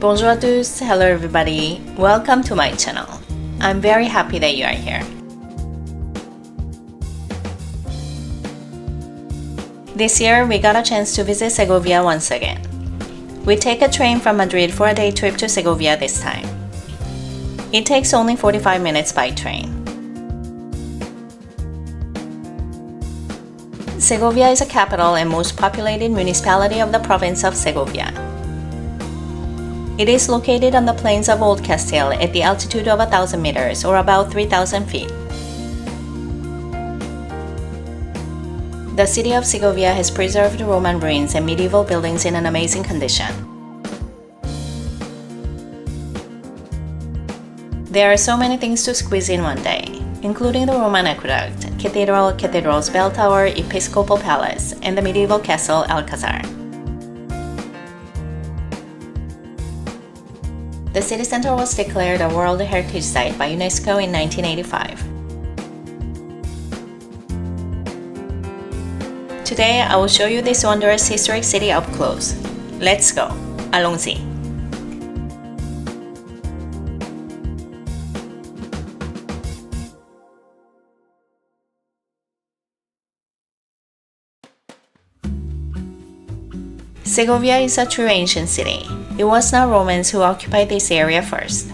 Bonjour à tous, hello everybody, welcome to my channel. I'm very happy that you are here. This year we got a chance to visit Segovia once again. We take a train from Madrid for a day trip to Segovia this time. It takes only 45 minutes by train. Segovia is the capital and most populated municipality of the province of Segovia. It is located on the plains of Old Castile at the altitude of 1,000 meters or about 3,000 feet. The city of Segovia has preserved Roman ruins and medieval buildings in an amazing condition. There are so many things to squeeze in one day, including the Roman aqueduct, cathedrals, bell tower, episcopal palace, and the medieval castle Alcazar. The city center was declared a World Heritage Site by UNESCO in 1985. Today, I will show you this wondrous historic city up close. Let's go! Allons-y! Segovia is a true ancient city. It was not Romans who occupied this area first.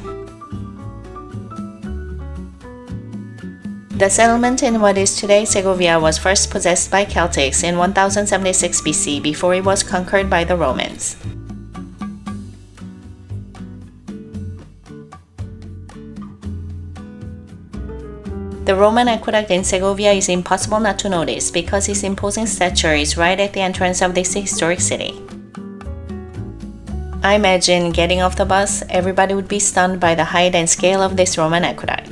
The settlement in what is today Segovia was first possessed by Celtics in 1076 BC before it was conquered by the Romans. The Roman aqueduct in Segovia is impossible not to notice because its imposing stature is right at the entrance of this historic city. I imagine getting off the bus, everybody would be stunned by the height and scale of this Roman aqueduct.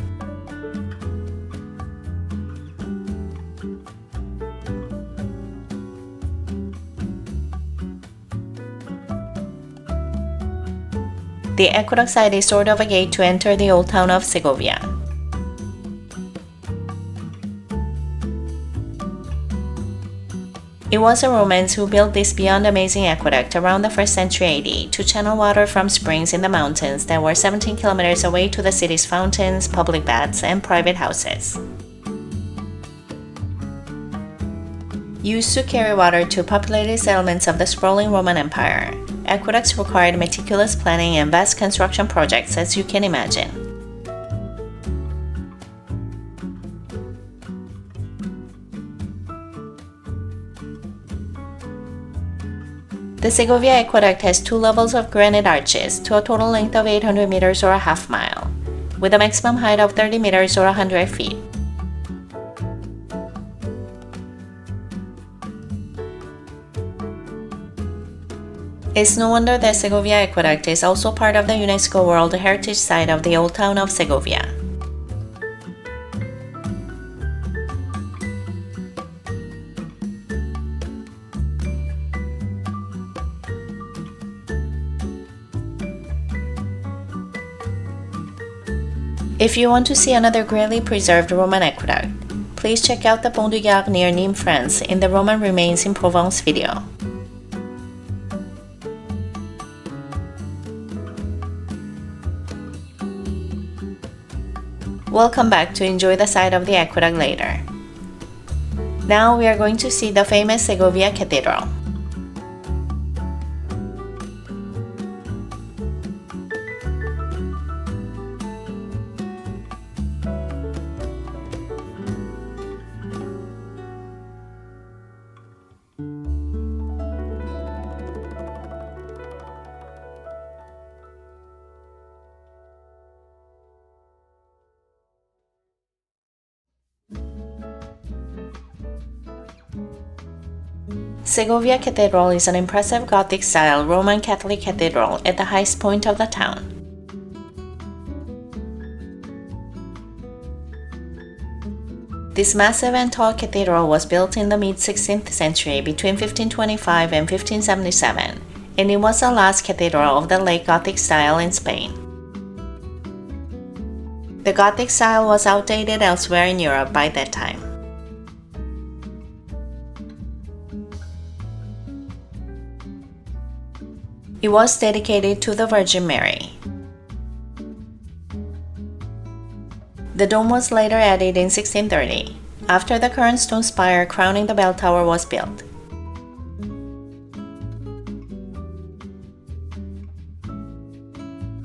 The aqueduct site is sort of a gate to enter the old town of Segovia. It was the Romans who built this beyond amazing aqueduct around the 1st century AD to channel water from springs in the mountains that were 17 kilometers away to the city's fountains, public baths, and private houses. Used to carry water to populated settlements of the sprawling Roman Empire, aqueducts required meticulous planning and vast construction projects, as you can imagine. The Segovia Aqueduct has two levels of granite arches to a total length of 800 meters or a half mile, with a maximum height of 30 meters or 100 feet. It's no wonder that Segovia Aqueduct is also part of the UNESCO World Heritage Site of the Old Town of Segovia. If you want to see another greatly preserved Roman aqueduct, please check out the Pont du Gard near Nîmes, France in the Roman Remains in Provence video. We'll come back to enjoy the site of the aqueduct later. Now we are going to see the famous Segovia Cathedral. Segovia Cathedral is an impressive Gothic-style Roman Catholic cathedral at the highest point of the town. This massive and tall cathedral was built in the mid-16th century between 1525 and 1577, and it was the last cathedral of the late Gothic style in Spain. The Gothic style was outdated elsewhere in Europe by that time. It was dedicated to the Virgin Mary. The dome was later added in 1630, after the current stone spire crowning the bell tower was built.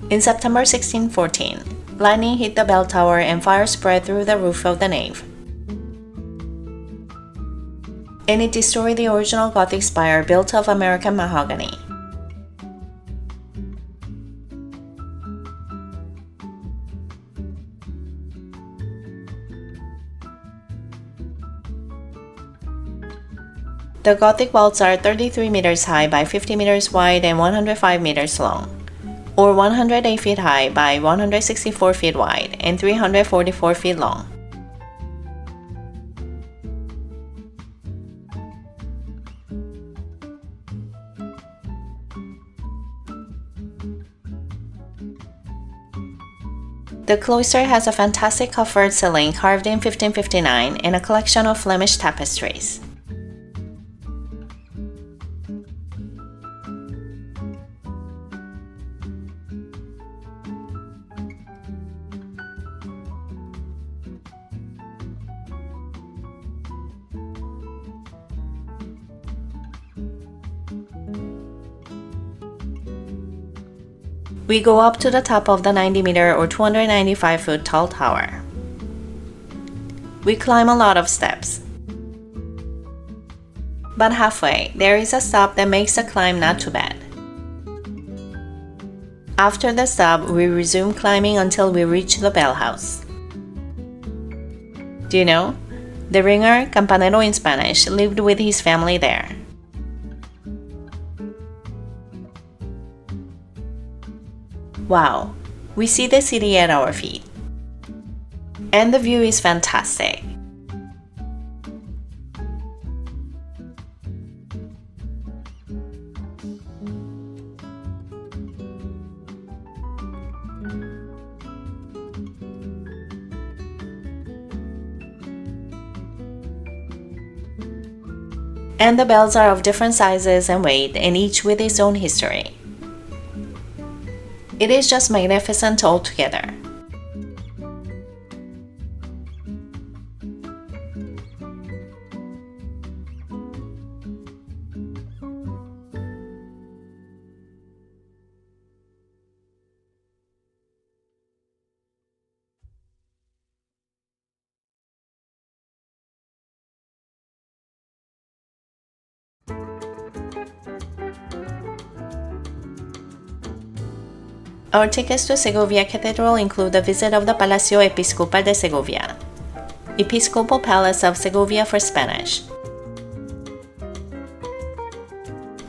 In September 1614, lightning hit the bell tower and fire spread through the roof of the nave. And it destroyed the original Gothic spire built of American mahogany. The Gothic vaults are 33 meters high by 50 meters wide and 105 meters long, or 108 feet high by 164 feet wide and 344 feet long. The cloister has a fantastic coffered ceiling carved in 1559 and a collection of Flemish tapestries. We go up to the top of the 90-meter or 295-foot tall tower. We climb a lot of steps. But halfway, there is a stop that makes the climb not too bad. After the stop, we resume climbing until we reach the bell house. Do you know? The ringer, campanero in Spanish, lived with his family there. Wow, we see the city at our feet. And the view is fantastic. And the bells are of different sizes and weight, and each with its own history. It is just magnificent altogether. Our tickets to Segovia Cathedral include a visit of the Palacio Episcopal de Segovia, Episcopal Palace of Segovia for Spanish.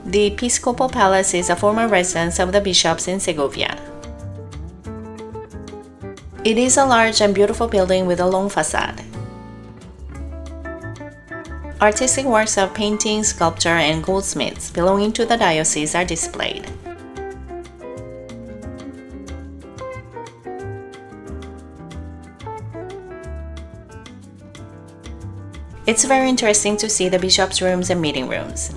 The Episcopal Palace is a former residence of the bishops in Segovia. It is a large and beautiful building with a long facade. Artistic works of painting, sculpture, and goldsmiths belonging to the diocese are displayed. It's very interesting to see the bishops' rooms and meeting rooms.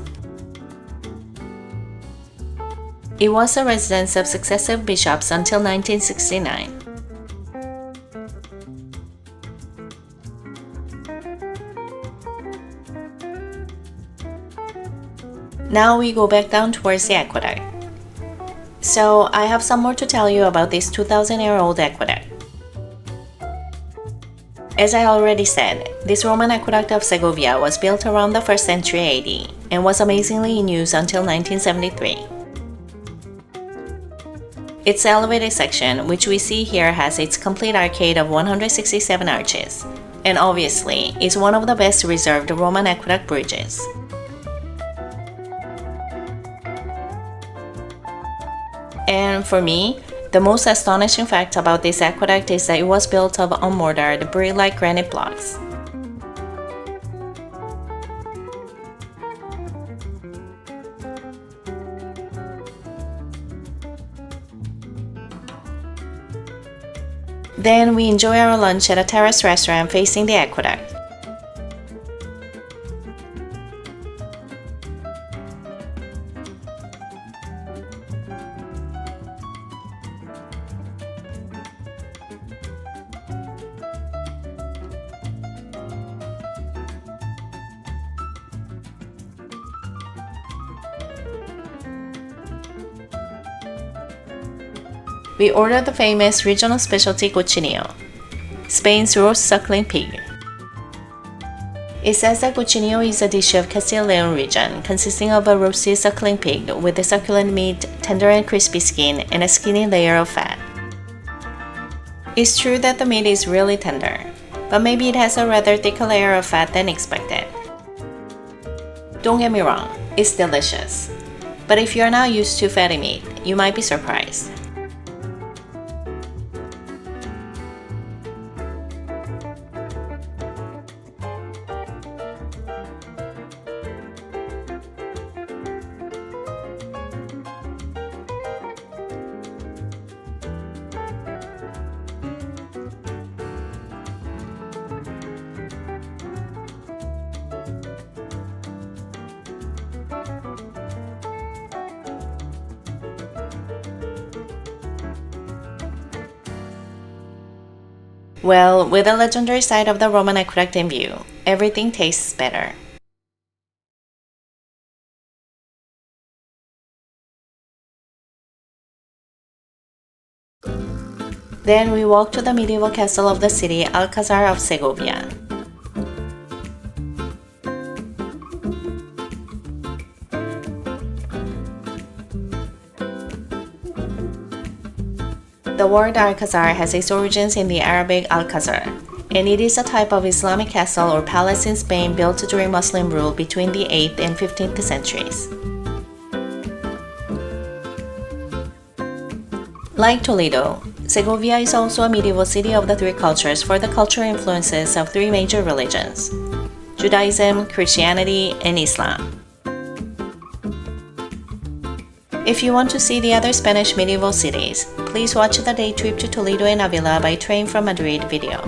It was a residence of successive bishops until 1969. Now we go back down towards the aqueduct. So I have some more to tell you about this 2,000-year-old aqueduct. As I already said, this Roman aqueduct of Segovia was built around the 1st century AD and was amazingly in use until 1973. Its elevated section, which we see here, has its complete arcade of 167 arches, and obviously is one of the best reserved Roman aqueduct bridges. And for me, the most astonishing fact about this aqueduct is that it was built of unmortared, brick-like granite blocks. Then we enjoy our lunch at a terrace restaurant facing the aqueduct. We ordered the famous regional specialty cochinillo, Spain's roast suckling pig. It says that cochinillo is a dish of Castile Leon region, consisting of a roasted suckling pig with a succulent meat, tender and crispy skin, and a skinny layer of fat. It's true that the meat is really tender, but maybe it has a rather thicker layer of fat than expected. Don't get me wrong, it's delicious. But if you're not used to fatty meat, you might be surprised. Well, with the legendary site of the Roman aqueduct in view, everything tastes better. Then we walked to the medieval castle of the city, Alcazar of Segovia. The word Alcazar has its origins in the Arabic Alcazar, and it is a type of Islamic castle or palace in Spain built during Muslim rule between the 8th and 15th centuries. Like Toledo, Segovia is also a medieval city of the three cultures for the cultural influences of three major religions: Judaism, Christianity, and Islam. If you want to see the other Spanish medieval cities, please watch the day trip to Toledo and Avila by train from Madrid video.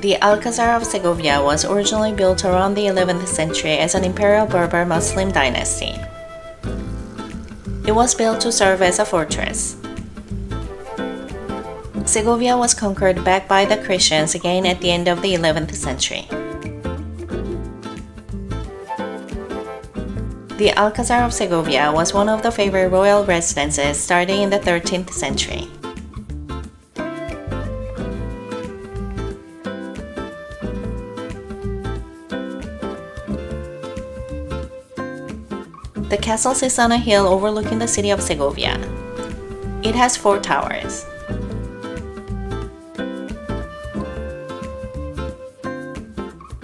The Alcazar of Segovia was originally built around the 11th century as an imperial Berber Muslim dynasty. It was built to serve as a fortress. Segovia was conquered back by the Christians again at the end of the 11th century. The Alcazar of Segovia was one of the favorite royal residences starting in the 13th century. The castle sits on a hill overlooking the city of Segovia. It has 4 towers.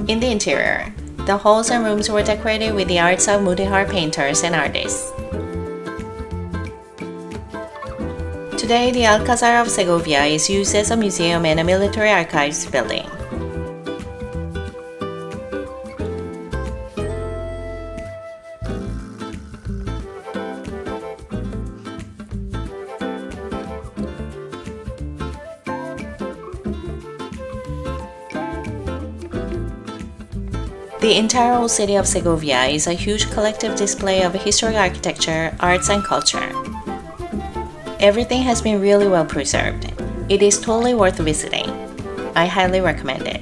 In the interior, the halls and rooms were decorated with the arts of Mudéjar painters and artists. Today, the Alcazar of Segovia is used as a museum and a military archives building. The entire old city of Segovia is a huge collective display of historic architecture, arts, and culture. Everything has been really well preserved. It is totally worth visiting. I highly recommend it.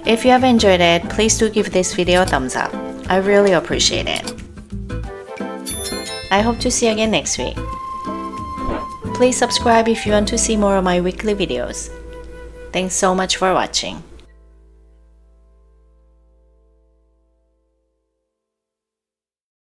If you have enjoyed it, please do give this video a thumbs up. I really appreciate it. I hope to see you again next week. Please subscribe if you want to see more of my weekly videos. Thanks so much for watching.